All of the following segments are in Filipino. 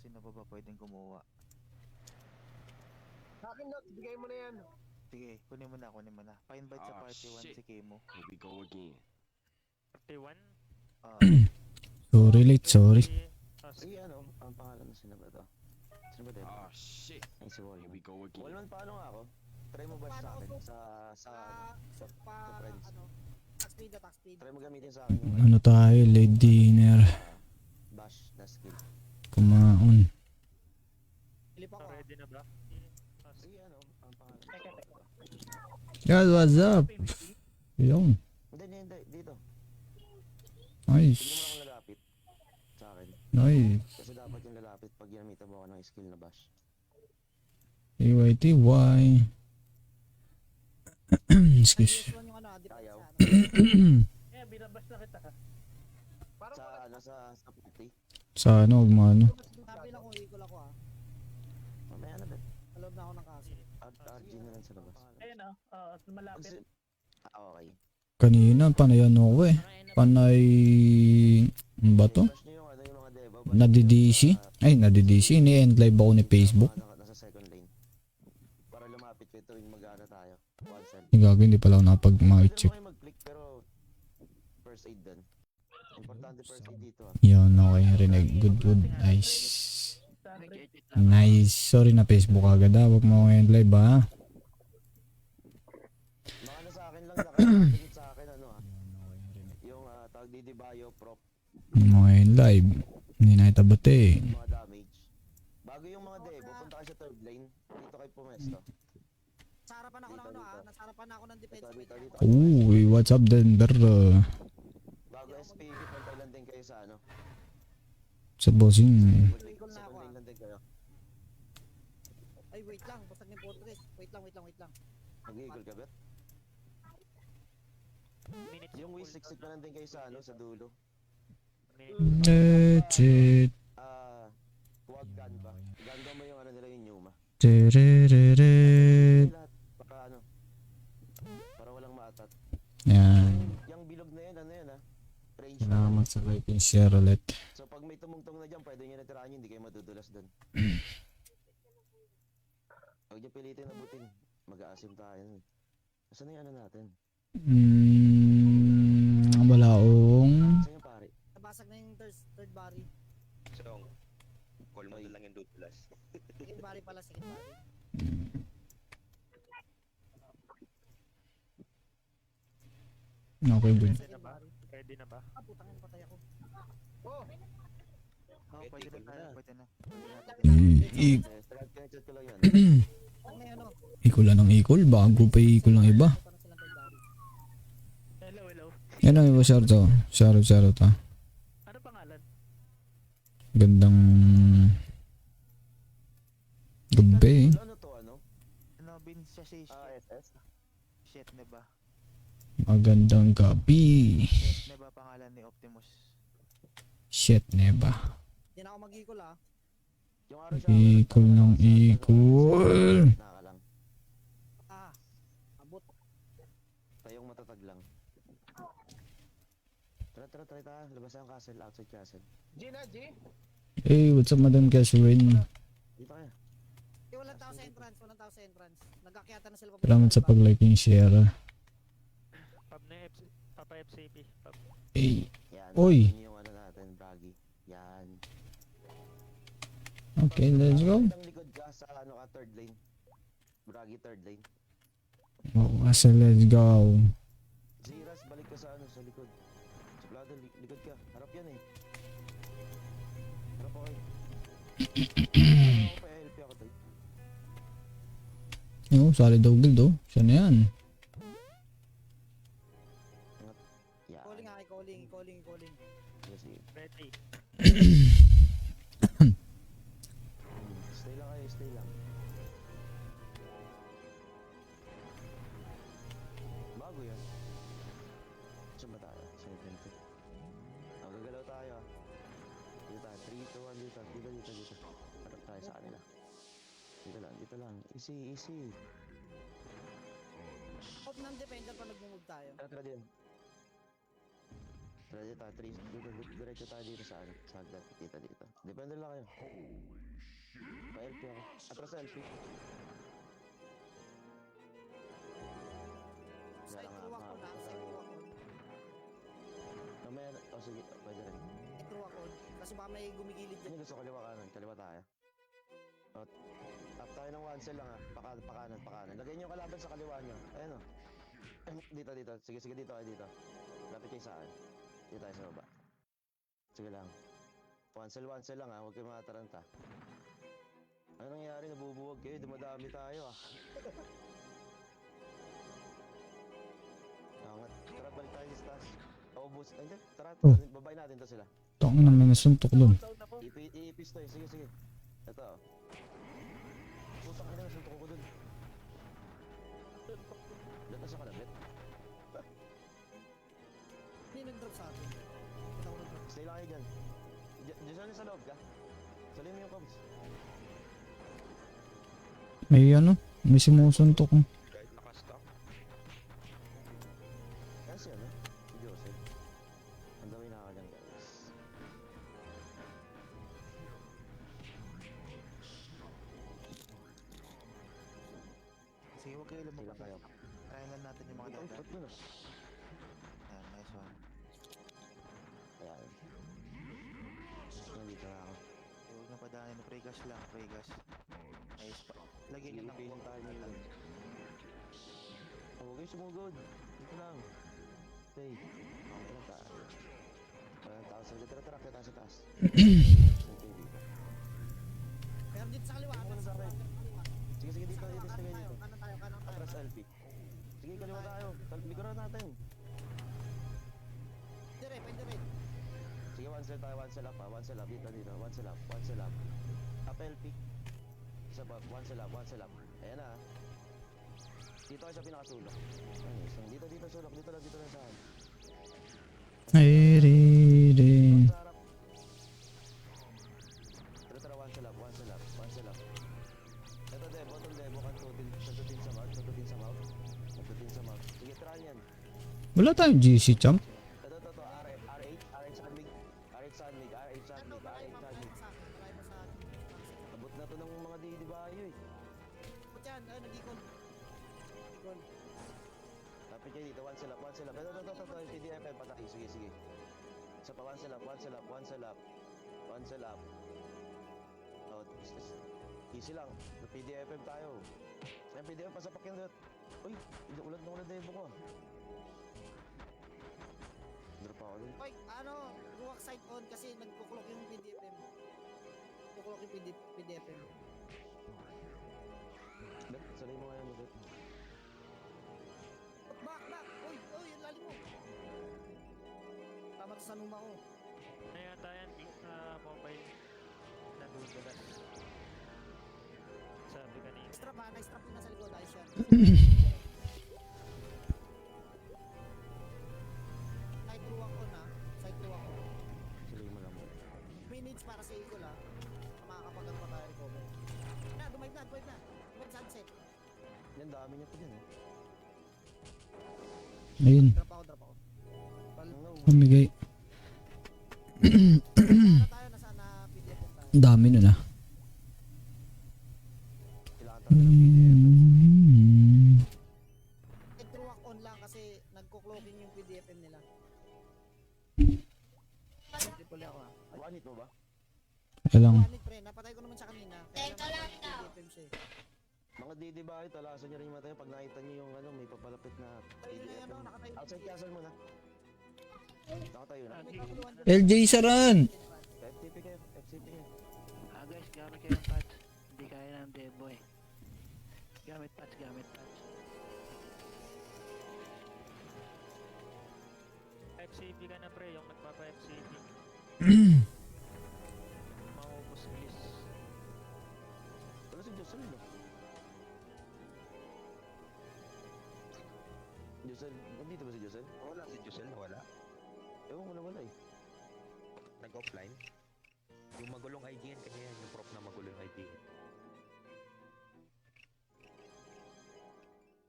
sino pa ba pwedeng kumuha. Akin na, bigay mo na yan. Sige, kunin mo na, kunin mo na. Pa-invite sa party 1 si Kemo. Here we go again. 31? Ah, Sorry late, sorry. Ay, ano, ang pangalan na sino ba to? Sino ba dito? Oh shit. Ay, si Here we Wallman. go again. Wallman, paano nga ako? Try mo ba sa akin? Sa friends. Tax speed. Try mo gamitin sa akin yung Ano tayo, late dinner. bash na skill. Kumaon. Ilip ako. Ready na ba? Ay, ano, ang pangalan. God, what's up? Yun. Hindi, dito. Nice. Tignan mo lang kung lalapit sa akin. Nice. Kasi dapat yung lalapit pag ginamitan mo ako ng skill na bash. AYTY. Excuse. Yung ano, Ayaw. Eh, binabas na kita. Sa, ano, sa puti. Sa ano, umano. Sabi lang kung equal ako Mamaya na din. Alod na ako ng kaso. RG na lang sa labas. Ayun malapit. Okay. Kanina, panay ano ko eh. Panay... Ano ba to? Bash nyo yung ano, yung mga deva. Nadi-DC? Ay, nadi-DC. Ni-end live ako ni Facebook. Nasa second lane. Para lumapit kayo tuwing mag-ano tayo. One cell. Gago, hindi pala ako nakapag-check. Pwede mo kayo mag-click pero first aid dun. Importante first aid dito Yun, okay. Rinig. Good. Nice. Nice. Sorry na Facebook agad ha. Huwag mo ako end live ha. Mga ano sa akin lang, nakatingit sa akin ano yung tawag di Bio prop, Mga end live. Hindi na itabate. mga damage. Bago yung mga devo, punta kayo sa third lane. Dito kayo pumesto. Sa harapan ako ng ano nasa harapan ako ng defense Dito. Uy, what's up Denver? Bago SPV, pantay lang din kayo sa ano. Sa bossing. Equal na Second ako lane lang din kayo. Ay, wait lang. Basag ng fortress. Wait lang. Mag-eagle ka ba? Yung way 60 pa lang din kayo sa ano, sa dulo. That's it. Huwag Ganba. Ganba mo yung ano nila yung Yuma. Tiriririt. Lahat, para ano, para walang maatat. Yan. Yung bilog na yun, ano yun range. Salamat sa like and share ulit. So pag may tumungtong na dyan, pwede nyo natirahan yun, hindi kayo madudulas dun. Huwag nyo pilitin abutin. Mag-aasim tayo. Asan na yung ano natin? Balaong. Saan yung pare? Nabasag na yung third body. Song, call mo na lang yung dudulas. Second body pala, second body. Okay, good. Second body. Ready na ba? Putang ina, patay ako. pwede na tayo, pwede na. Strike connected ko lang yan. Pag may ano, Ikol lang ng ikol. Bago pa ikol ng iba. punta na silang third body. Hello. Yan ang iba shoutout. Shoutout ha. Ano pangalan? Gandang gabi. Ano to, ano? Ano, bin siya si SS? Shit, diba? Magandang gabi. Shit, diba pangalan ni Optimus? Shit, neba. Hindi na ako mag-equal Yung araw siya. Ikol ng ikol. Naka lang. Abot. Tayong matatag lang. Tara tayo. Labas ang castle, outside castle. Hey, what's up Madam Catherine? Dito kaya. Walang tao sa entrance. Nagkakyata na sila. Salamat sa pag-like and share. Papa FCP. Hey, Yan. Oy. Yun yung ano natin, Bragi. Yan. okay, let's go. Ang likod ka sa ano ka, third lane. Bragi third lane. Oh, so let's go. Ziras, balik ka sa ano, sa likod. Sa Blado, likod ka. Harap yan eh. Harap ako eh. Ako pa, help ako tayo. Oh, solid daw guild oh. Siya na yan. Yan. Calling. Yes, eh. Ready. Stay lang. Bago yan. Saan ba tayo? Sa event ko. Gagalaw tayo. Dito tayo. 3, 2, 1, dito. Harap tayo sa kanila. Dito lang. Easy. Out ng defender pa nag-move tayo. Tara din. Tara dito tayo. Diretso tayo dito sa ano. Sa hagdan. Dito. Depende lang kayo. Pa-LP ako. Atras LP. Side through ako na, side through ako. Mamaya, oh sige, pwede rin. Side through ako. Kasi baka may gumigilid Ano dyan. gusto kaliwa kanan? Kaliwa tayo. O, tap tayo ng one cell lang ah. Pakanan, pakanan. Lagay niyo yung kalaban sa kaliwa niyo. Ayun o. Dito, dito. Sige, sige, dito kayo dito. Lapit kayo sa akin. Dito tayo sa baba. Sige lang. One cell lang ah. Huwag kayo makataranta. Ano nangyari? Nabubuwag kayo. Dumadami tayo ah. Angat. Tara, balik tayo sa taas. Ubus. Ay, hindi. Tara, Oh. babay natin to sila. Tangin na may nasuntok dun. Sound na po. Iipis to eh. Sige, sige. Ito oh. Putang ina, nasuntok ko dun. Lahat na sa kalabit. Hindi nag-drop sa akin. Kita ko nag-drop. Stay lang kayo dyan. Diyan sa loob ka. Salin mo yung coms. May ano? May sumusuntok. Kahit nakastock. Kasi ano? Si Joseph. Ang dami na dyan guys. Sige, huwag kayo Sila lumabas. kayo. Try lang natin yung mga Ay, dada. ba't mo na? Ayan, nice one. Ayan. Nandito na ako. Huwag na padanin. Pray cash lang, pray cash. Nice pa. Lagyan nyo ng Iipin uwang tayo ngayon. Oh, huwag kayo sumugod. Dito lang. Stay. Okay lang tayo. Walang tao sa tara, tara, kita sa taas. Okay, dito. Meron dito sa kaliwa. Ano Atras sa sa akin? kaliwa. Sige, sige, dito, Sa dito, kaliwa, sige, kanan tayo, dito. kanan tayo, kanan tayo. Atras LP. Sige, kaliwa tayo. Likuran natin. Pwede rin, pwede rin. Sige, one cell tayo, one cell up ha. One cell up, dito, dito. One cell up, one cell up. Up LP. Isa pa, one cell up, one cell up. Ayan na. Dito kayo sa pinakasulok. Ayun, isang dito, dito, sulok. Dito lang sa akin. Ay, re, re. Sa harap. Tara, tara, one cell up, one cell up, one cell up. Ito, Debo, itong Debo, kantutin sa mouth, kantutin sa mouth. Kantutin sa mouth. Sige, try yan. Wala tayong GC, champ. Ito, R8 sa mid. R8 sa mid, R8 sa Ano, mid, balay R8 mo sa mid. sa akin. Balay mo sa akin. Abot na to ng mga didibayo eh. Ba't yan? Ay, nag-icon. Icon. Lapit kayo dito, one cell up, one cell up. Ito, yung PDFM, patay. Sige, sige. Isa pa, one cell up, one cell up, one cell up. One cell up. Oh, easy lang. PDFM tayo. Sa PDFM, pasapak yan lahat. Uy, ulad na ulad na ibo ko. Drop ako dun. Oy, ano, ruwak side on kasi nagkuklok yung PDFM. Kuklok yung PDFM. Bet, salay mo ngayon, bet. Back, back! Uy, uy, ang lalim mo! Tama sa numa ko. Ano yata yan? Mobile. Nadudulas. Sabi kanina. Strap ha, na-strap yung nasa likod, ayos yan. Side through ako na, side through ako. Salay mo lang mo. Minutes para sa equal ha. Makakapagano pa tayo recover. Na, dumive na, dumive na. Dumive sunset. Yan, dami niya pa dyan eh. Ayun, Drop ako, drop ako. Ano, pamigay. Ano tayo, nasa na PDFM tayo. Ang dami nun ah. kailangan talaga ng PDFM. Side through ako on lang kasi nagkukloking yung PDFM nila. Triple ako ha. One hit mo ba? Kaya lang. One hit pre, napatay ko naman siya kanina. Teka lang daw. PDFM siya eh. Mga didibayo, talasan niyo rin yung mata yun. Pag nakita niyo yung ano, may papalapit na Ayun na yan PDFM. o, nakatayo. Outside castle muna. Nakatayo na. May paguluhan dyan. LJ Saran! FTP kayo, FCP kayo. Guys, gamit kayo ng patch. Hindi kaya ng debo eh. Gamit patch, gamit patch. FCP ka na pre, yung nagpapa-FCP. Maubos please. Wala si Josel, no? Josel, nandito ba si Josel? Wala si Josel, wala. Ewan ko na wala eh. Nag-offline. Yung magulong IGN, kanya yan, yung prop na magulong IGN.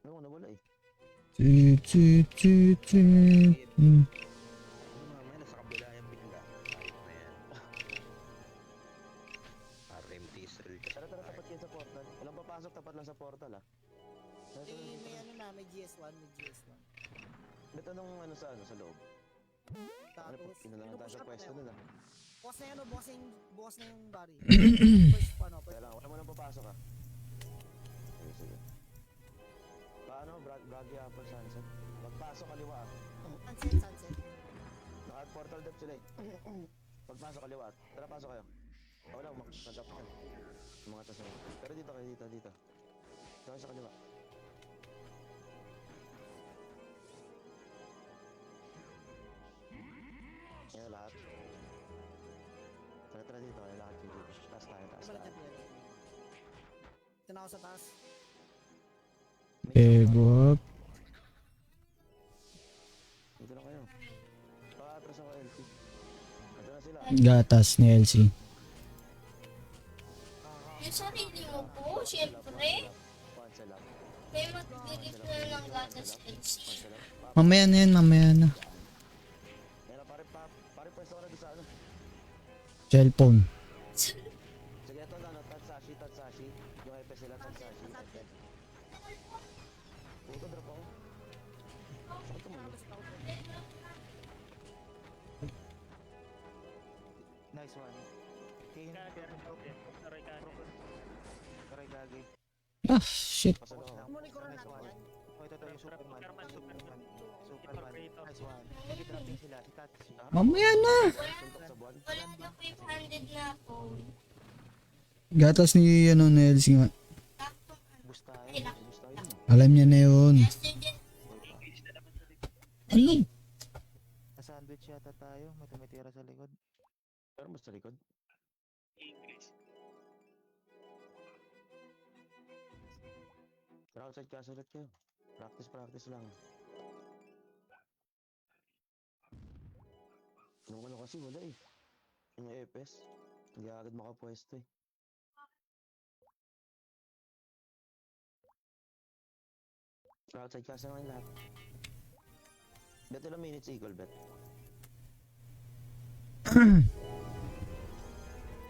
Ewan ko na wala eh. Chi, chi, chi, chi. Hmm. Ano mamaya, nasa kabila yung bigla. Ayos na yan. RMT Israel ka. Tara, tapat kayo sa portal. Walang papasok, tapat lang sa portal ah. Tara, tara, Eh, may tara. ano na, may GS1, may GS1. Ba't anong ano sa loob? Ano pa, Tapos, inalangan tayo sa pwesto nun ah. bukas na yan, oh, bukas na yung bari. First, ano, first. Kaya lang, wala mo nang papasok ah. Sige, sige. Paano, Braggy Apple Sunset? Magpasok kaliwa ah. Sunset. Naka-portal depth sila eh. Pagpasok kaliwa at tara, pasok kayo. Wala, umakadap ka. Mga tas na. Pero dito kayo, dito. Dito kayo sa kaliwa. Ayan lahat. Tara dito kayo, lahat kayo dito. Taas tayo. Balik na yan. Ito na ako sa taas. Ego up. Dito na kayo. Pakatras ako LT. Ito na sila. Gatas ni LC. Yung sarili mo po, syempre, Pansel up. may magdidilis na ng gatas LC. Pansel up. Mamaya na yan, mamaya na. Ayan na, pare pwesto ka na doon sa ano. Cellphone. Sige, ito na, ano, Tatsashi. Yung FS sila, Tatsashi. Sunset. Puto, drop ako. Sakit mo. Nice one. Kaya Kagger. Aray kagger. Aray gagi. Ah, shit. Pasok ako. Monitor na Nice natin one. yan. Oh, ito yung Superman. Superman. Superman. Nice one. Nag-dropping sila. Si Tatsi. Mamaya na. Suntok sa buwan. Wala na 500 na ako. Gatas ni ni LC nga. Bustayan. Gusto yun. Alam niya na yun. Yesterday, Ano? Na-sandwich yata tayo. May tumitira sa likod. Pero mas sa likod. Tara, outside class ulit kayo. Practice lang. Yung ano kasi wala eh. Yung EPS. Hindi agad makapwesto eh. Tara, outside class na ngayon lahat. Bet ilang minutes equal bet.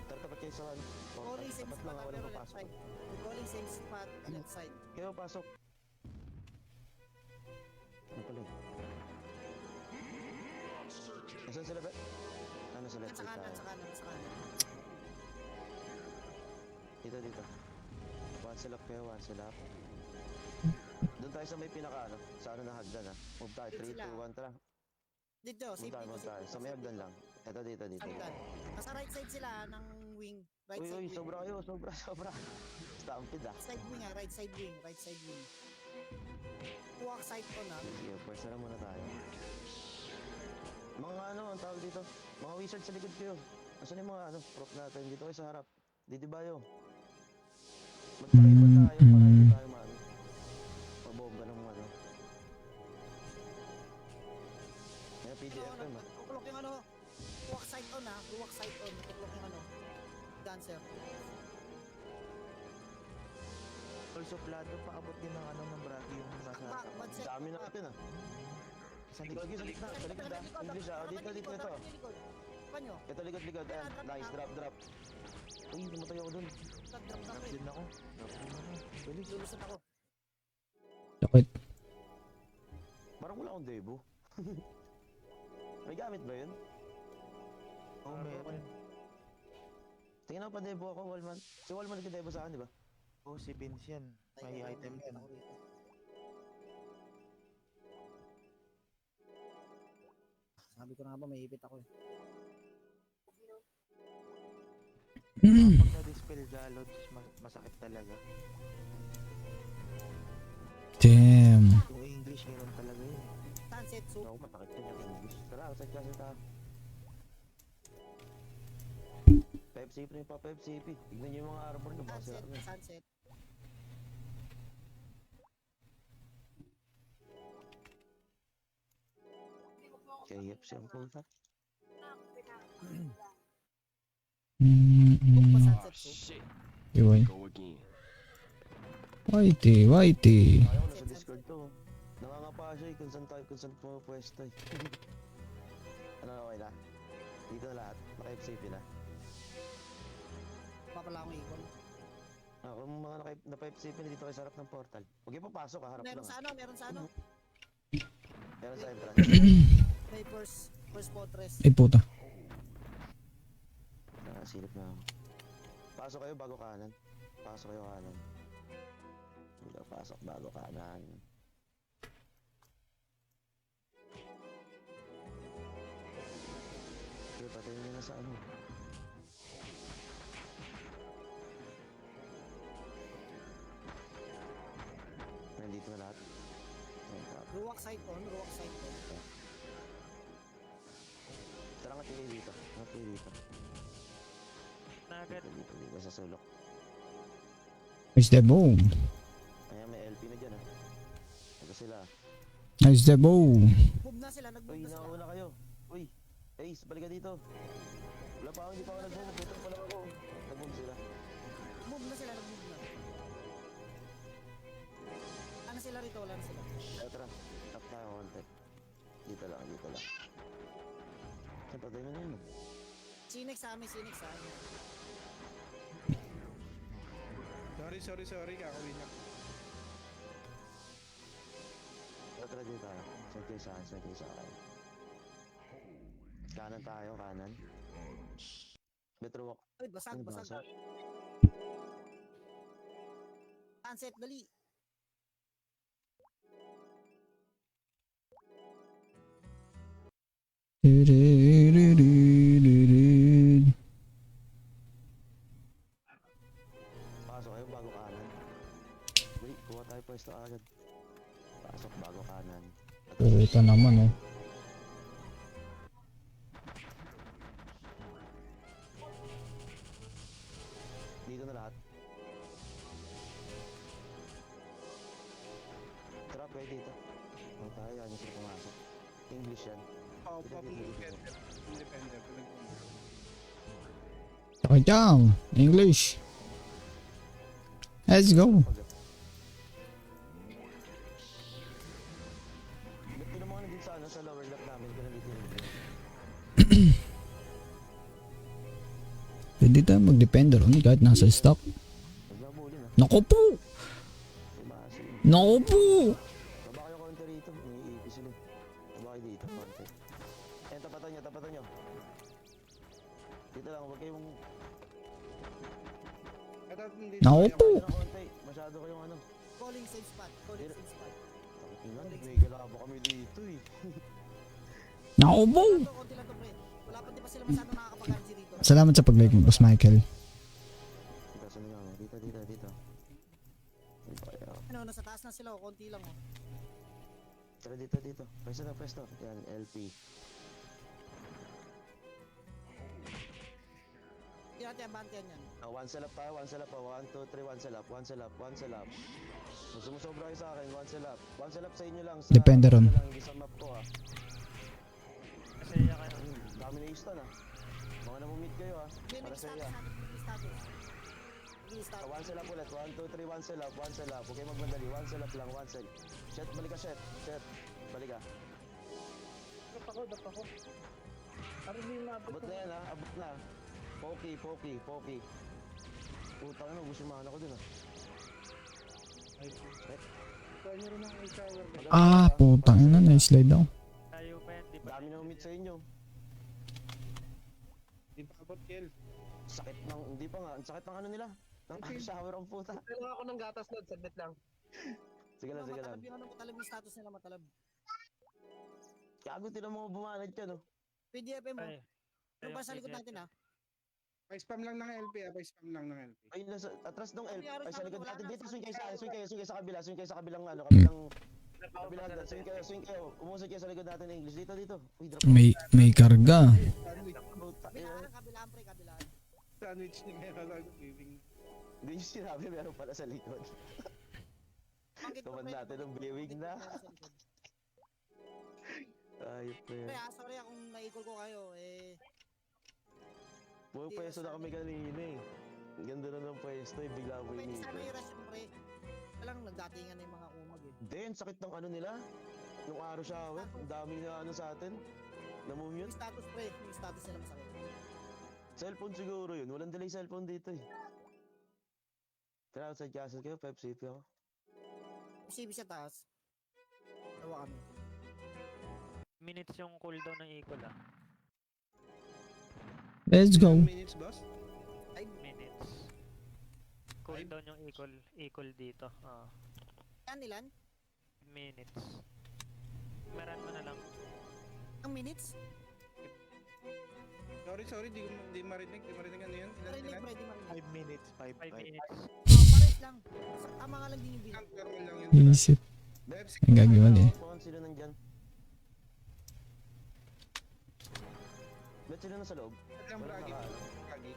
Tara, tapat kayo sa one. Calling same Tapat spot, lang ah, pero walang left papasok. side. Calling same spot, left side. Kayo pasok. Ano pala eh? Nasaan sila bet? Ano sa left Sa side kanan, tayo? sa kanan. Dito. One sila up kayo, one sila up. Doon tayo sa may pinaka ano, sa ano na hagdan ha. Move tayo, 3, 2, 1, tara. Dito, same Move tayo. Sa may hagdan lang. Eto dito. Hagdan. Nasa right side sila ng wing. Right Uy, side wing. sobra kayo, sobra. Stampede ah. Side wing ah, right side wing. Walk side ko na. Sige, pwesta na muna tayo. Mga ano, ang tawag dito? Mga wizard sa likod kayo. Asan yung mga ano, prop natin? Dito kayo sa harap. Didibayo. Magpakipot tayo para hindi tayo maano. Pabomba ng ano. Yan, PDF yun ah. Tuklok yung ano. Walk side on ah. Walk side on. Tuklok yung ano. Dancer. Also, Plado, paabot din ng ano ng Bragi yung nasa Back, bad set. Dami natin ah. Sa Likod, sa gitna ah. English ah. Dito, ito. Panyo. Ito, likod. Ayan, nice, drop. Uy, namatay ako dun. Drop Drop din ako. Bilis. Lulusot ako. Sakit. Parang wala akong debo. May gamit ba yun? Oh, meron. Tingnan mo pa debo ako, Wallman. Si Wallman nagka-debo sa akin, di ba? Oh, si Vince yan. May item yan. Ako rito. Sabi ko na nga ba, may ipit ako eh. Pag na-dispel Galods, masakit talaga. Damn. Yung English, ganoon talaga yun. Sunset soup. Ako, matakit ka niya English. Tara, outside class tayo. PFCP na yung pa-PFCP. Tignan niyo yung mga armor niyo, baka sila kami. Sunset. KFC ang puta. Book pa sunset soup. Iway. Whitey. Ayaw ko na sa Discord to. Nangangapa siya eh, kung saan pumapwesto eh. Ano, okay na? Dito na lahat, naka-FCP na. Papala akong ikon. Kung mga na-5 dito kayo sa harap ng portal. Huwag kayo papasok, harap Meron lang. sa ano, meron sa ano. Meron sa entrance. May first fortress. Ay puta. Silip na ako. Pasok kayo bago kanan. Pasok kayo kanan. Dito, pasok bago kanan. Okay, patayin nyo na sa ano. Nandito na lahat. Ayan, tap. Ruwak side on, ruwak side on. Tara nga tingin dito. Nga tingin dito. Nugget. Dito sa sulok. Nice the bow. Ayan, may LP na dyan, ha. Ito sila. Nice the bow. Move na sila, nag-move Uy, na sila. nauna kayo. Uy, Ace, balik ka dito. Wala pa ako, hindi pa ako nag-move. Buto pa lang ako. Nag-move sila. Move na sila, nag-move na. Ano sila rito, wala na sila. Tara, tap tayo konti. Dito lang, dito lang. Saan patay na yun? Sinex sa amin, Sinex sa amin. Sorry, kakawin na. Tara, dito tayo. Saan kayo sa akin, saan kayo sa akin. Kanan tayo, kanan. Metro walk. Uy, basag, Ano basag. basag? Sunset, dali. Pasok kayo bago kanan. Wait, kuha tayo pwesto agad. Pasok bago kanan. Puta naman oh. Dito na lahat. Trap kayo dito. Huwag tayo, yan yung sila pumasok. English yan. Oo, Dito, dito, dito. independent. Okay down. English. Let's go. Ba't yun ang mga nandito sa, ano, sa lower left namin? Kaya nandito yung Pwede tayo mag-depender on kahit nasa stock. nagbabuli na. Naku po! Tumasin. Naku po! Baba kayo konti rito. Umiipis sila. Baba kayo dito konti. Ayan, tapatan nyo. Dito lang, huwag kayong... Naku po! Kayo ng konti. Masyado kayong ano. Calling safe spot, calling safe spot. Tingnan, may galabo kami dito eh. Naku po! Konti lang to, pre. Wala pa, di pa sila masyadong nakakapag-RG rito. Salamat sa pag-like mo, Boss Michael. Dito, sunod nga. Dito. Dito kayo. Ano, nasa taas na sila, konti lang, oh. Tara dito. Pwesto. Yan, LP. Hindi natin abantian yan. One salap tayo, 1 salap pa. 1, 2, 3, 1 salap. Kung sumusobra kayo sa akin, 1 salap. 1 salap sa inyo lang. Sa Depende ron. lang, hindi sa map ko ah. Kasi kayo. Dami na istan ah. Mga namumit kayo ah. Hindi, Para sa nag-status iya. natin, nag-status. Nag-status. 1 salap ulit. 1, 2, 3, 1 salap. Huwag kayo magmadali. 1 salap lang, 1 salap. Shet, balik ka, Shet. Balik ka. Dap ako. Parang hindi yung Abot na yan ah. Abot na. Poki. Putang na, gusto mana ko dun ah. Kaya nyo rin ang i-shower. Ah, putang ina, na-slide ako. Tayo pa yan, di ba? Dami na umit sa inyo. Di pa abot, Kel. Sakit ng, hindi pa nga. Ang sakit ng ano nila. Ng shower ang puta. Kailangan ako ng gatas na, saglit lang. Sige lang. Matalab yung ano, matalab yung status nila, matalab. Kago tinan mo bumanad ka no. PDFM mo. Ay. Yung pa sa likod natin, ha. Pa-spam lang ng LP, pa-spam lang ng LP. Ay, nasa atras ng L. Ay, sa likod Wala natin. na, Dito, sabi swing kayo sa kabila. Swing kayo sa kabilang ano, Hmm. kabilang hagdan. Swing kayo. Umusod kayo sa likod natin ng English. Dito. Uy, drop. May karga. Sandwich. Puta, Kabilaan, pre, kabilaan. Sandwich ni Meron. Living. Hindi nyo sinabi, meron pala sa likod. Bakit Tuman pre, natin ng bakit viewing na. meron sa likod? Ayop na Pre, yan. sorry kung naikol ko kayo, eh. Buong pwesto na kami kanina eh. Ang ganda na ng pwesto eh. Bigla ko Pwede inipin. sana yung rush yung pre. Alang nagdatingan na yung mga umag, eh. Then, sakit ng ano nila. Yung araw shower. Ang dami na ano sa atin. Namumute. Yung status, pre. Yung status nila masakit. Cellphone siguro yun. Walang delay cellphone dito eh. Tara outside castle kayo, 5 CP ako. CB sa taas. Tawa kami. Minutes yung cooldown ng equal ah. Let's go. 10 minutes, boss. 5 minutes. Cooldown yung equal dito. Ilan? Minutes. Meron mo na lang. Ang minutes? Sorry, di marinig ano yun? Marinig, Ilan? bro, di marinig. 5 minutes, 5 5 minutes. Pares lang. Tama nga lang din yung bilang. Normal lang yun. Isip. Devs, Ang gagawin eh. Paon sila nandyan. Ba't sila nasa loob? lang Walang bragi. naka- Bragi.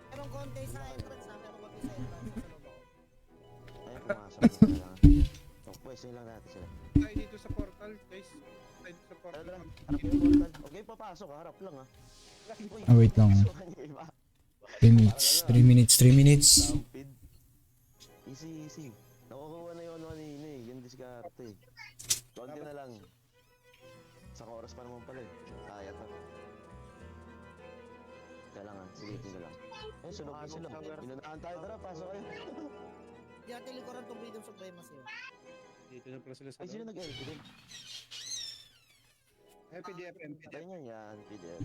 Merong konti sa entrance ha. Merong konti sa entrance. Sa loob ako. Ayun, pumasok na sila. So, pwesto lang natin sila. Tayo dito sa portal, guys. Tayo dito sa Tara, portal. tara. Harap yung portal. Okay, papasok. Harap lang ha. Uy, Ah, wait lang. pasukan yung iba. 3 minutes. 3 minutes. 3 minutes. Stampede. Easy. Nakukuha na yun kanina eh. Yung diskarte. Konti na lang. Sa oras pa naman pala eh. Kaya to. Kailangan, silipin ko lang. Eh, sunog na sila. Inunahan tayo. Tara, pasok kayo. Di natin likuran itong freedom supremacy. Dito na pala sila sa Ay, sino loob. nag-LP din? PDF. Patay niya yan. PDF.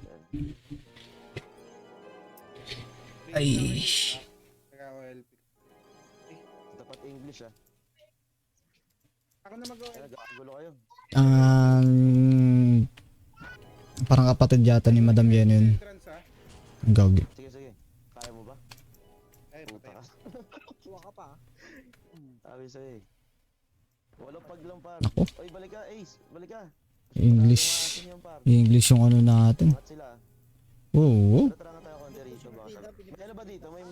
Ay. Kaya ako LP. Dapat English ah. Ako na mag-O. Kaya nag-aagulo kayo. Parang kapatid yata ni Madam Yen yun. Entrance ha. Ang gawgi. Sige. Kaya mo ba? Ay, Puta patay. ka. Kuha ka pa ha. Sabi sa'yo eh. Walang paglampar. Ako? Oy, balik ka, Ace. Balik ka. English. Maasin yung par. English yung ano natin. Angat sila. Oo. Tara nga tayo konti rito. Baka. May ano ba dito? May...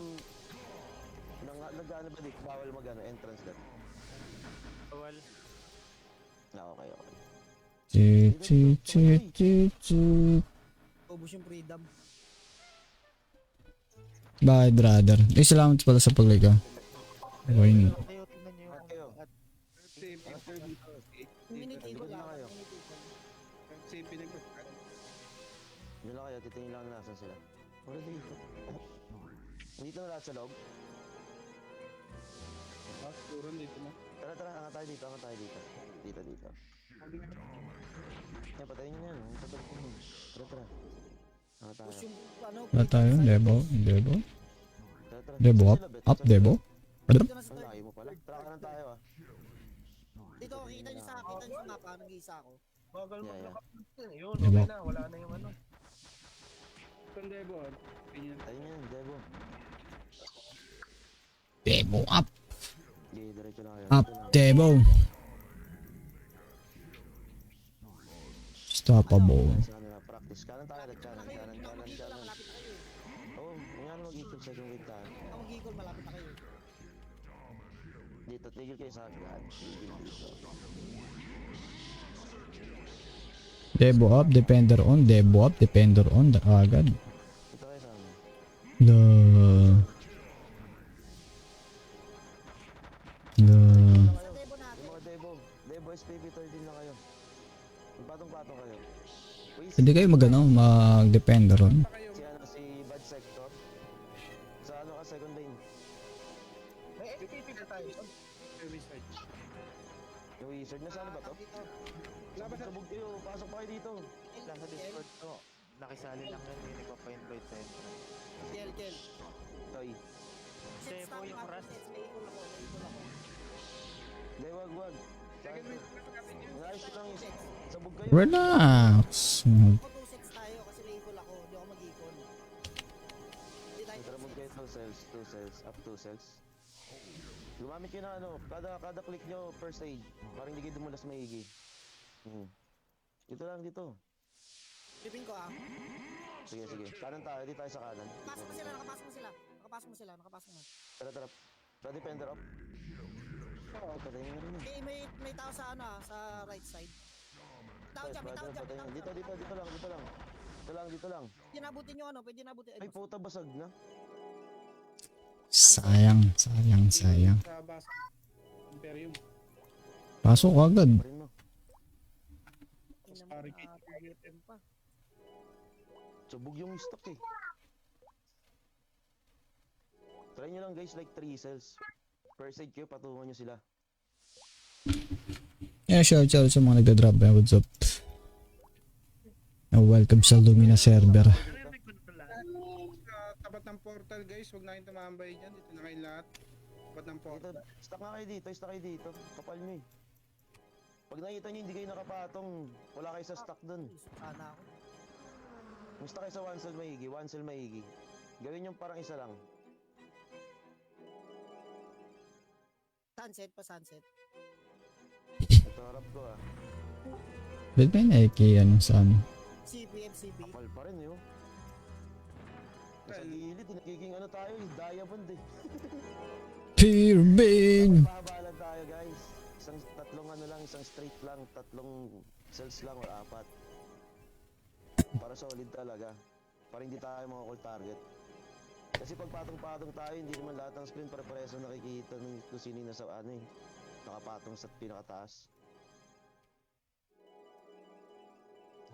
Nag-ano ba dito? Bawal mag-ano? Entrance lang. Bawal. Okay. Chu. Ubus yung freedom. Bye, brother. Eh, salamat pala sa pagliga. Wayne. Kayo, tingnan nyo Angat kayo. at Safe. After dito. Minute Dito equal na ha. kayo. Minute equal. Safe pinag Yun lang kayo. Titingin lang na nasan sila. Wala dito. Dito na lahat sa loob. Siguro dito na. Tara. Angat tayo dito. Dito. Yan, patayin nyo na yan. Ang tagal ko nun. Tara. Angat tayo. Push yung ano. Wala tayo. Debo. Tara. Debo up. Up, Debo. Dito na sa Ang third. layo mo pala. Tara ka lang tayo ah. Dito, kita nyo sa mapa. Nag-iisa ako. Bagal Yeah, yeah. Yun, Diba? okay na. Wala na yung ano. Kung Debo, opinion. Tayo yan, Debo. Debo up. Okay, diretso na kayo. Up, Debo. Stoppable. Sa kanila, practice. Kanan tayo, kanan. Mag-equal lang, malapit na kayo eh. Oo, ngayon mag-equal sa yung kita. Ako mag-equal, malapit na kayo. Dito, tigil kayo sa agad. Tigil dito. Debo up, depender on. Debo up, depender on. Agad. Dito kayo sa amin. La. Sa debo natin. Yung mga Debo SPP 13 na kayo. Patong-patong kayo. Uy, Hindi kayo mag-depender on. si Bad Sector. Sa ano ka, second lane. May FPP na tayo. Service side. Yung wizard, nasaan ba to? Dito. Sabog kayo, pasok pa kayo dito. lang sa Discord to. Nakisali lang yun, may nagpapa-invite sa entrance. Kel. Toy. Set Debo stop yung yung Rust. May equal ako. Hindi, wag. Second mid. Nice lang yun. Sabog kayo. Relax. Ako 2 sets tayo kasi may equal ako. Hindi ako mag-equal. Hindi tayo Sabog 2 kayo sets. 2 cells, up 2 cells. Gumamit kayo ng ano, kada click nyo first aid. Parang hindi kayo dumulas maigi. Dito lang, dito. Tripin ko ah. Sige. Kanan tayo, di tayo sa kanan. Nakapasok mo sila. Nakapasok mo. Tara. Sa defender up. Oo, patayin nga rin yun. May tao sa ano ah, sa right side. Tao dyan, may tao dyan. Patayin. Dito lang. Pwede nabutin nyo ano, pwede nabutin. Ay, puta, basag na. Sayang. Sa basa. Imperium. Pasok agad. Parin mo. Sabog yung stock eh. Try nyo lang guys, like 3 cells. First aid kayo, patungan nyo sila. Yeah, shout out sa mga nagda-drop. What's up? Welcome sa Lumina server. Narinig ko na lang. Sa tapat ng portal guys, huwag na kayong tumambay dyan. Dito na kayo lahat. Tapat ng Dito, portal. stuck nga kayo dito, stuck kayo dito. Kapal nyo eh. Pag nakita nyo hindi kayo nakapatong, wala kayo sa stock dun. Sana ako. Basta kayo sa one cell maigi. Gawin yung parang isa lang. Sunset pa sunset. Ito harap ko ah. Ba't may na-AK ano sa ano? CB. Kapal pa rin yun. Sa gilid, nagiging ano tayo eh, diamond eh. Pyramid! Pahabalan tayo guys. Tatlong ano lang, isang straight lang, tatlong cells lang or 4. Para solid talaga. Para hindi tayo mga call target. Kasi pag patong-patong tayo, hindi naman lahat ng screen pare-pareso nakikita ng kung sino yung nasa ano eh. Nakapatong sa pinakataas.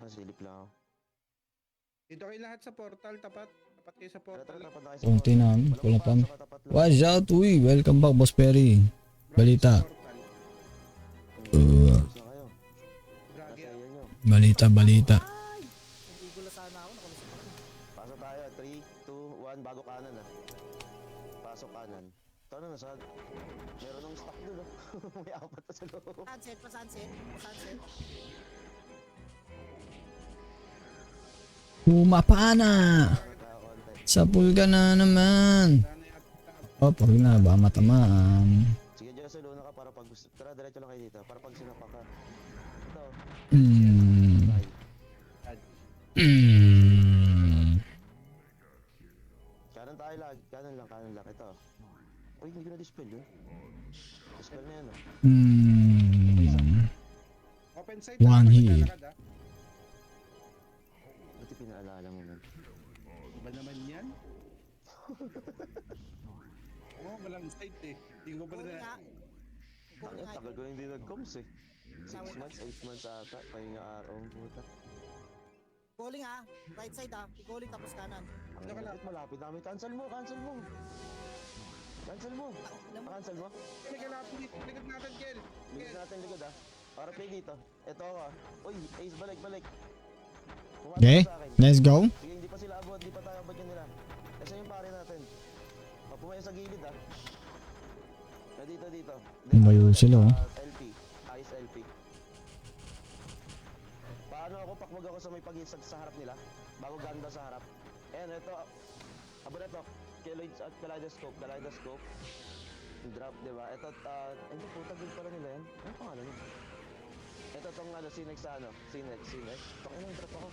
Silip lang ako. Dito kayo lahat sa portal, tapat. Tapat kayo sa portal. Tapat na kayo sa Punti portal. namin, Walang wala pa. papasok, tapat lang. Watch out, uy! Welcome back, Boss Perry. Balita. Portal. Tapos na kayo. Dragi Nasa ako. iyo nyo. Balita. Ay! Nagigulo sana ako. Nakalusot ako. Pasok tayo, 3, 2, 1, bago kanan ah. Pasok kanan. Ito na nasa... Meron ng stock dun oh. May 4 pa sa loob. Sunset pa sunset. Humapana! Konti. Sa pulga na naman. Sana yata. Oh, pag na ba matamaan? Sige, Jessel, una ka para pag gusto. Tara, diretso lang kayo dito. Para pag sinapa ka. Ito. Hmm. Tay. Kanan tayo lag. Kanan lang. Ito. Uy, hindi ko na-dispel yun. Dispel na yan oh. Open site. One tayo, hit. maglalakad, ah. Buti pinaalala mo nun. Ba naman yan? Oo, walang site eh. Hindi ko pala Calling na... nga. Ang Calling nga. tagal ko hindi nag-coms eh. 6 months, 8 months ata. Pahinga araw ang puta. Calling ha. Right side ha. I-calling tapos kanan. Ang malapit, malapit namin. Cancel mo. Cancel mo. Alam mo, Cancel mo. Likod natin, Kel. Bilis natin likod ah. Para play dito. Ito ako ah. Uy, Ace, balik. Pumasok Okay, sa akin. let's go. Sige, hindi pa sila abot. Hindi pa tayo abot yun nila. Kasi yung pare natin. Pumayo sa gilid ah. Dito. Lumayo sila, oh. LP. Ice LP. Paano ako pakwag ako sa may pag-isag sa harap nila? Bago ganda sa harap. Ayan, ito. Abo na ito. Keloids at Kaleidoscope. Drop, diba? Ito, hindi po, tagil pala nila yan. Ano pangalan yun? Ito tong ano, Sinex sa ano? Sinex. Pakina yung drop ako.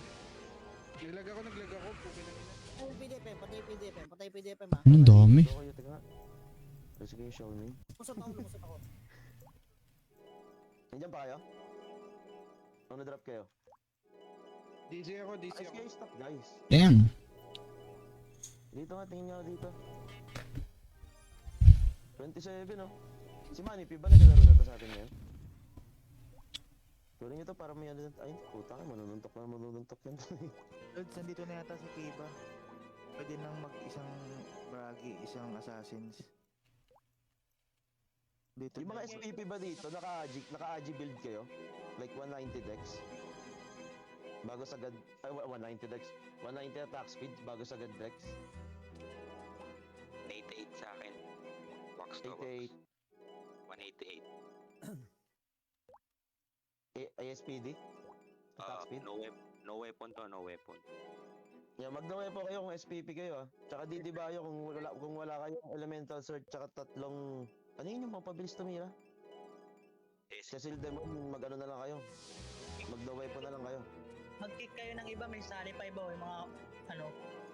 Naglag ako. Pukin na nila. Patay PDFM ha. Anong dami? Ito kayo, teka nga. Sige, show me. Lumusot ako. Nandiyan pa kayo? O na-drop kayo? DC ako. Ayos kayo, stop guys. Damn. Dito nga, tingin nyo dito. 27 oh. Si Manny P ba naglalaro na to sa atin ngayon? Tuloy nyo to para may ano. Ay, puta ka, manununtok yan. Lods, nandito na yata si Kiba. Pwede nang mag-isang Bragi, isang Assassins. Dito Yung mga SPP ba dito, naka-AG build kayo? Like 190 dex? Bago sagad, 190 dex. 190 attack speed, bago sagad dex. 88 sa akin. Box to box. 88. 188. ASPD? Attack speed? No weapon to, no weapon. Yeah, mag-no po kayo kung SPP kayo ah. Tsaka di ba kayo kung wala kayong elemental sword tsaka tatlong... Ano yun yung mapabilis tumira? Cecil Demon, mag-ano na lang kayo. Mag-no weapon na lang kayo. Mag-kick kayo ng iba, may sali pa iba, yung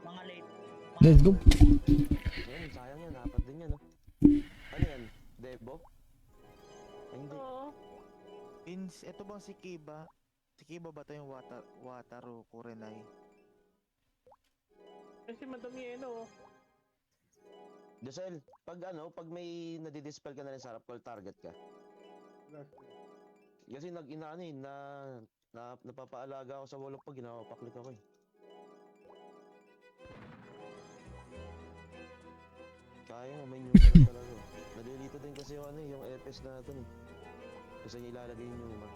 mga late. Let's go. Yan, sayang yan, apat din yan oh. Ano yan? Debo? Ay, hindi. Pins, eto bang si Kiba? Si Kiba ba ito yung Wataru Kurenai? Kasi madami Josel, pag may nadidispel ka na rin sa harap, call target ka. Kasi napapaalaga ako sa wall pag ginapaklik ako eh. Kaya nga, may new na talaga. Nalilito dito din kasi yung ano, yung FS natin. Kasi niya ilalagay yung Numa.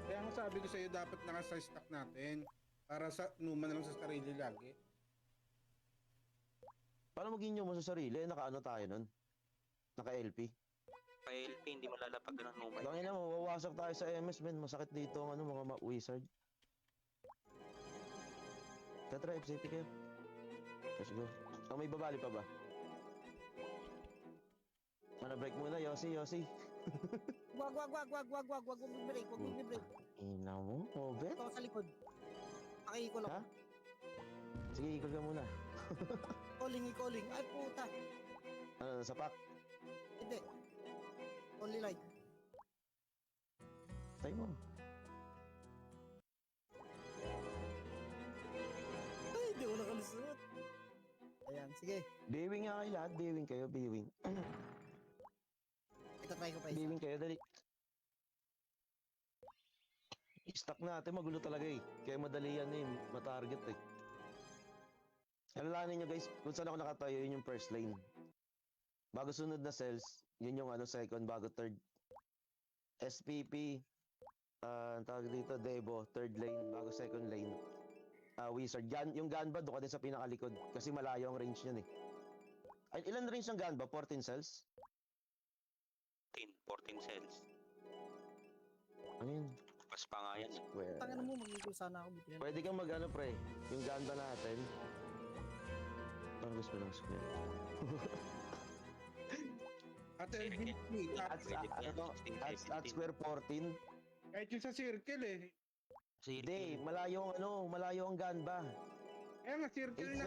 Kaya nga sabi ko sa'yo, dapat naka-stock natin. Para sa Numa na lang sa sarili lagi. Paano maging Numa sa sarili? Naka-ano tayo nun? Naka-LP. Pa-LP, hindi mo lalapag ng numay. Bangin na, mawawasak tayo sa MS, men. Masakit dito ang ano, mga wizard. Tatra, FCP kayo. Let's go. Oh, may babali pa ba? Ano, break muna, Yossi. Wag mag-break. Ina mo, Obet? Ito sa likod. Pakikol ako. Ha? Sige, ikot ka muna. Calling. Ay, puta. Ano, sa pack? Hindi. Only light. Tayo mo. Ay, hindi ko nakalusot. Ayan, sige. Bewing nga kayo lahat, bewing kayo, bewing. Ito try ko pa isa. Bewing kayo, dali. I-stack natin, magulo talaga eh. Kaya madali yan eh, matarget eh. Alalahanin nyo guys, kung saan ako nakatayo, yun yung first lane. Bago sunod na cells, yun yung ano, second, bago third. SPP, ang tawag dito, Devo, third lane, bago second lane. Wizard, yung Ganba, doon ka din sa pinakalikod. Kasi malayo ang range niyan eh. Ay, ilan range ng Ganba? 14 cells? 14 cells. Ano yun? Pas pa nga yan. Square. Tangan mo, mag-equal sana ako. Buti na. Pwede kang mag-ano pre, yung Ganba natin. Parang gusto ng square. At LBP, At square 14. kahit yung sa circle eh. Hindi, malayo ang Ganba. Kaya nga, circle na.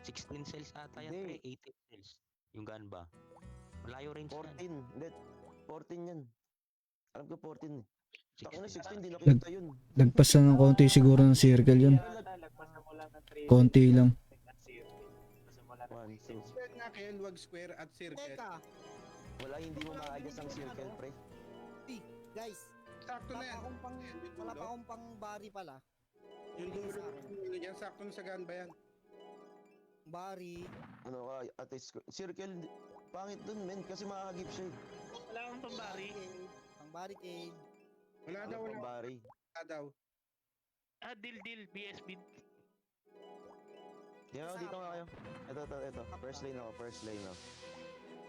16 cells ata yan, pre. Hindi. 18 cells. Yung gun ba? Malayo range yan. 14, hindi. 14 yan. Alam ko 14 eh. Takina 16 16, di nakita yun. Lagpas na ng konti siguro ng circle yun. Lagpas na mo lang ng 3. Konti lang. Lagpas na mo lang 1, 2. Square nga Ken, wag square at circle. Teka, Wala, hindi mo maayos ang circle pre. guys. Sakto na yan. Wala pa akong pang bari pala. Yung dulo yan, sakto na sa gun ba yan? Bari. Ano ka, ate circle, pangit dun men, kasi makakagip siya eh. Wala akong pambari. Pang barricade. Wala daw, Ano wala. pang bari? Wala daw. Deal, BSB. Dito nga kayo. Ito. First lane ako.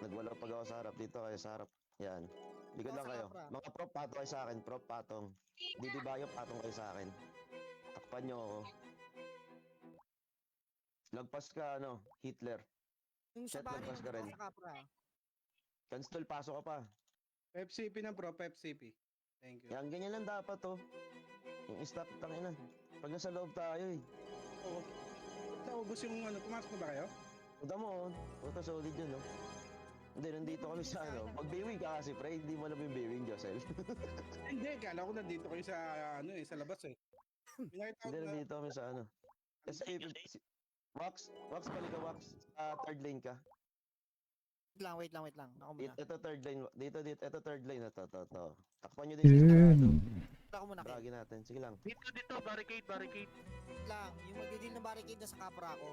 Nagwala pag ako sa harap dito kayo sa harap. Yan. Likod lang kayo. Mga prop, patong kayo sa akin. Prop, patong. Didibayo, patong kayo sa akin. Takpan nyo ako. Lagpas ka, Hitler. Yung sa Chat, bari, lagpas ka rin. sa kapra. Cancel, pasok ka pa. FCP ng pro, FCP. Thank you. Yan, ganyan lang dapat, oh. Yung stop, tangina. Pag nasa loob tayo, eh. Oo. Naubos yung pumasok na ba kayo? Punta mo, oh. Punta solid yun, oh. Hindi, nandito kami sa Mag-bewing ka kasi, pre. Hindi mo alam yung bewing, Josel. Hindi, kala ko nandito kayo sa, sa labas eh. Pinakita ko Hindi, na, nandito kami sa SPP. Wax, balik ka, Wax. Third lane ka. Wait lang. Ako muna. Ito third lane. Dito. Ito third lane. Ito. Takpan nyo din Yun. Ako muna. Bragi natin. Sige lang. Dito, barricade. Lang. Yung magdidil na barricade na sa kapra ko.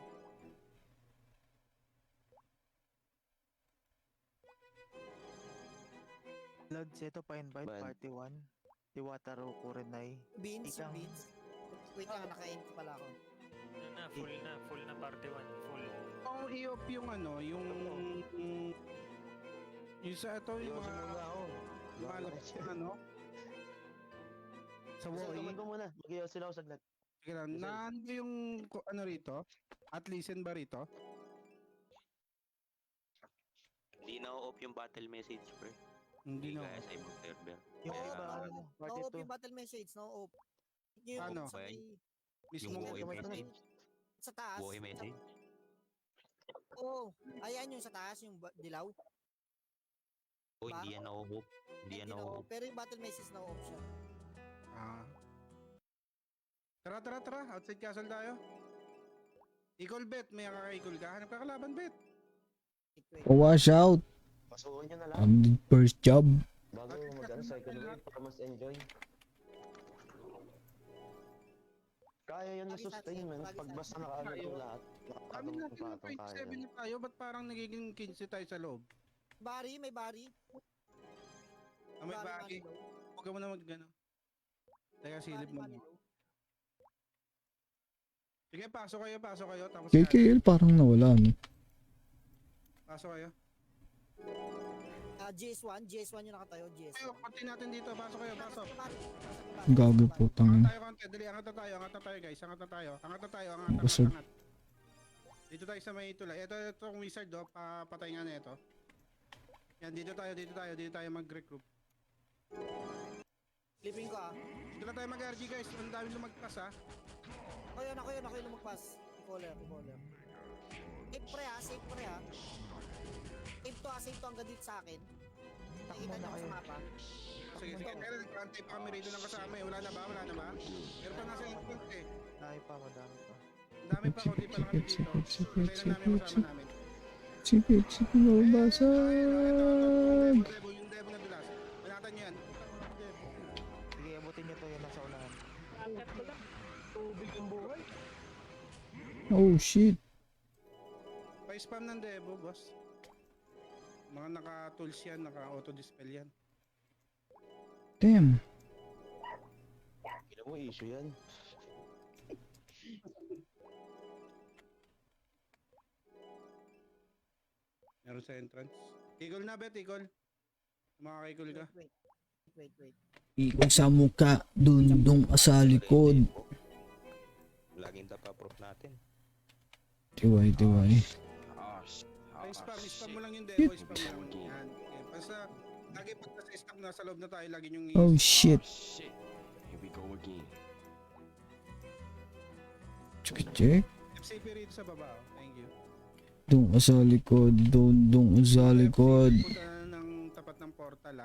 Lods, ito pa-invite Ban. party 1. Si Wataru Kurenai. Beans. Wait lang, naka-end pala ako. Full na party 1. Full. oh, i-off yung yung sa ito, yung Iwasan mga muna ako. malapit sa sa Sige, Woi. kamad mo muna. Mag-iwasan ako saglit. Sige lang, nando yung rito? At listen ba rito? Hindi na-off yung battle message, pre. Hindi na. Kaya sa ibang server. Yung Kaya iba, nga, party No-op 2. yung battle message, no-op. Yung Ano? sa may- Mismo Yung Yung buhay sa- message. Sa taas. Buhay message. Oo. Ayan yung sa taas, yung dilaw. Oh, hindi yan na-off. Hindi yan na-off. Pero yung battle message no-op siya. Tara. Outside castle tayo. Equal bet. May kaka-equal ka. Hanap ka kalaban bet. Wait. Wash out. Pasukin nyo na lang. First job. Bago second wave para mas enjoy. Kaya yan Lagi na-sustain, man. lagi Pag sunset. basta nakaano Tayo. itong lahat. Kami natin ng Nakakatong-patong kaya 27 yan. na tayo, ba't parang nagiging 15 tayo sa loob? Bari, may bari. May Bari, bagay. money low. Huwag ka mo na mag-gano. Teka, silip Bari, mo. money low. Sige, pasok kayo. Tapos KKL parang nawala, no? pasok kayo. GS1 yung nakatayo, GS1. Ayo, pati natin dito. Pasok kayo, pasok. Gago po, Angat tangin. tayo konti. Dali, angat na tayo guys. Angat na tayo. Busog. Angat. Dito tayo sa may tulay. Itong wizard, patay nga na ito. Yan, dito tayo mag-regroup. Flipping ko Dito na tayo mag-RG guys. Ang dami lumagpas ha. Ako yun lumagpas. I-caller. Safe pre ha. Safe to hanggang dito sa akin. Nakita niyo sa mapa. Sige. Pero nag-antay pa kami rito ng kasama eh. Wala na ba? Pero pa nasa input eh. Dami pa, madami pa. Ang dami pa, kunti pa lang kami dito. Kailan namin kasama namin. Sige, mabasag. Yung Devo na dulas. Manatan nyo yan. Sige, abutin nyo to yan nasa unahan. Oh shit. Pa-spam ng Devo, boss. Mga naka-tools yan, naka-auto-dispel yan. Damn. Kaya mo issue yan. Meron sa entrance. Eagle na, Bet, Eagle. Makaka-eagle ka. Wait. Ikot sa muka, dundong sa likod. Laging tapaproof natin. Tiway. Spam mo lang yung Devo, spam mo lang. Yan. Okay. Basta, lagi pag nasa stock na sa loob na tayo, lagi yung Oh shit. Here we go again. Check. FCP rito sa baba. Thank you. Dong sa likod, dong sa likod. Punta na ng tapat ng portal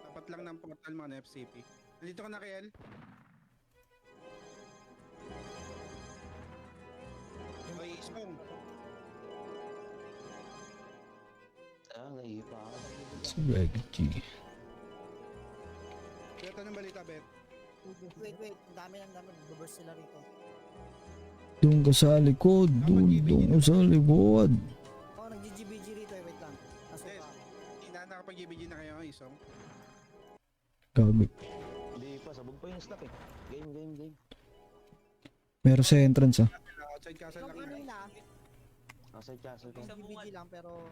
Tapat lang ng portal mga FCP. Nandito ka na, KL? Oy, Isong. Naiipa ako. Sa Reggie. Kaya ng balita, Bet. Wait. Ang dami. Buburst sila rito. Dong ka sa likod, dong sa likod. Nag-GGBG rito wait lang. Nasuka Yes. ako. Nakapag-GBG na kayo, Isong. Gago. Hindi pa, sabog pa yung stock eh. Game. Meron sa entrance Outside castle lang Yung na. nila, Outside castle ko. GGBG lang pero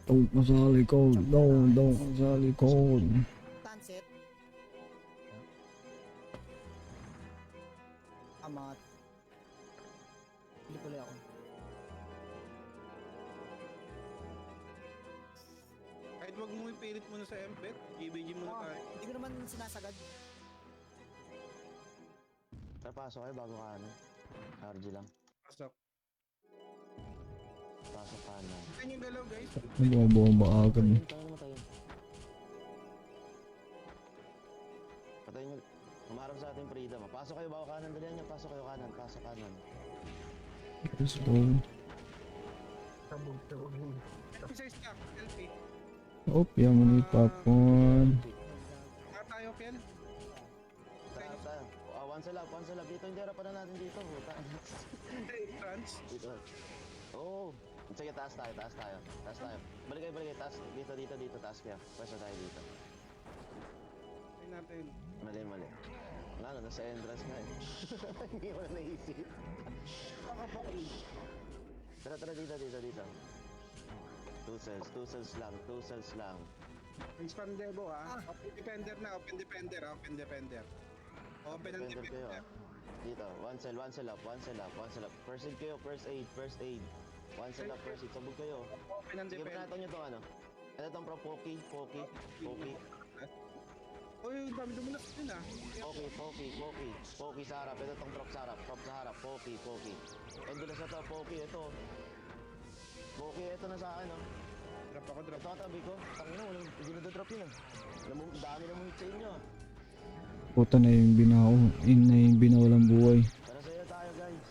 Dong ka sa likod, dong sa likod. sunset. Amat. Hindi pala ako. Kahit wag mo ipilit muna sa embed, GBG muna tayo. Hindi ko naman sinasagad. Tara, pasok kayo bago ka ano. RG lang. Pasok. Pasok ka na. Saan yung galaw, guys? Nagmabomba agad. Tayo. Patayin nyo. Umarap sa ating freedom. Pasok kayo bago kanan. Dalihan nyo. Pasok kanan. Let's go. Sa stock, LP. Oh, yaman ni Papon. Tayo, Kel. Tayo. Once a lap. Dito hindi harapan na natin dito. Puta. Trans. Dito. Oh. Sige, taas tayo. Balik kayo. Taas. Dito. Taas kayo. Pwesa tayo dito. Tayo natin. Mali. Wala na, nasa entrance nga eh. Hindi mo na naisip. Tara, dito. Two cells lang. Yung spam Devo, Open defender na, open defender. Open ang Defender kayo. defender. Dito, one cell up. First aid kayo, first aid. One cell up, first aid. Sabog kayo. Open ang Sige, defender. panatan nyo itong ano. Ano itong pro Poki. Uy, dami dumulas din Poki sa harap. Ito itong prop sa harap. Poki. And dulas na to, Poki. Ito. Poki, ito na sa ano. Drop ako. Ito katabi ko. Tangina, hindi na-drop yun Dami na mo hit sa inyo Puta na yung binawalang buhay. Tara sa'yo tayo guys.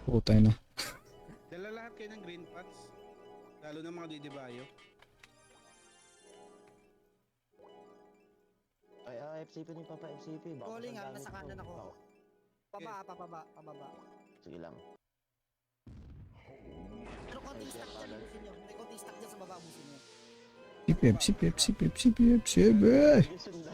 Puta na. Dala lahat kayo ng green pots. Lalo na mga didibayo. Ay, FCP ni Papa FCP. Baka Calling ang ah, dami nasa ko. kanan ako. Baka- Pababa. Sige lang. Pero konting stack dyan, ubusin nyo. May konting stack dyan sa baba, ubusin nyo. Si Pep. Sige,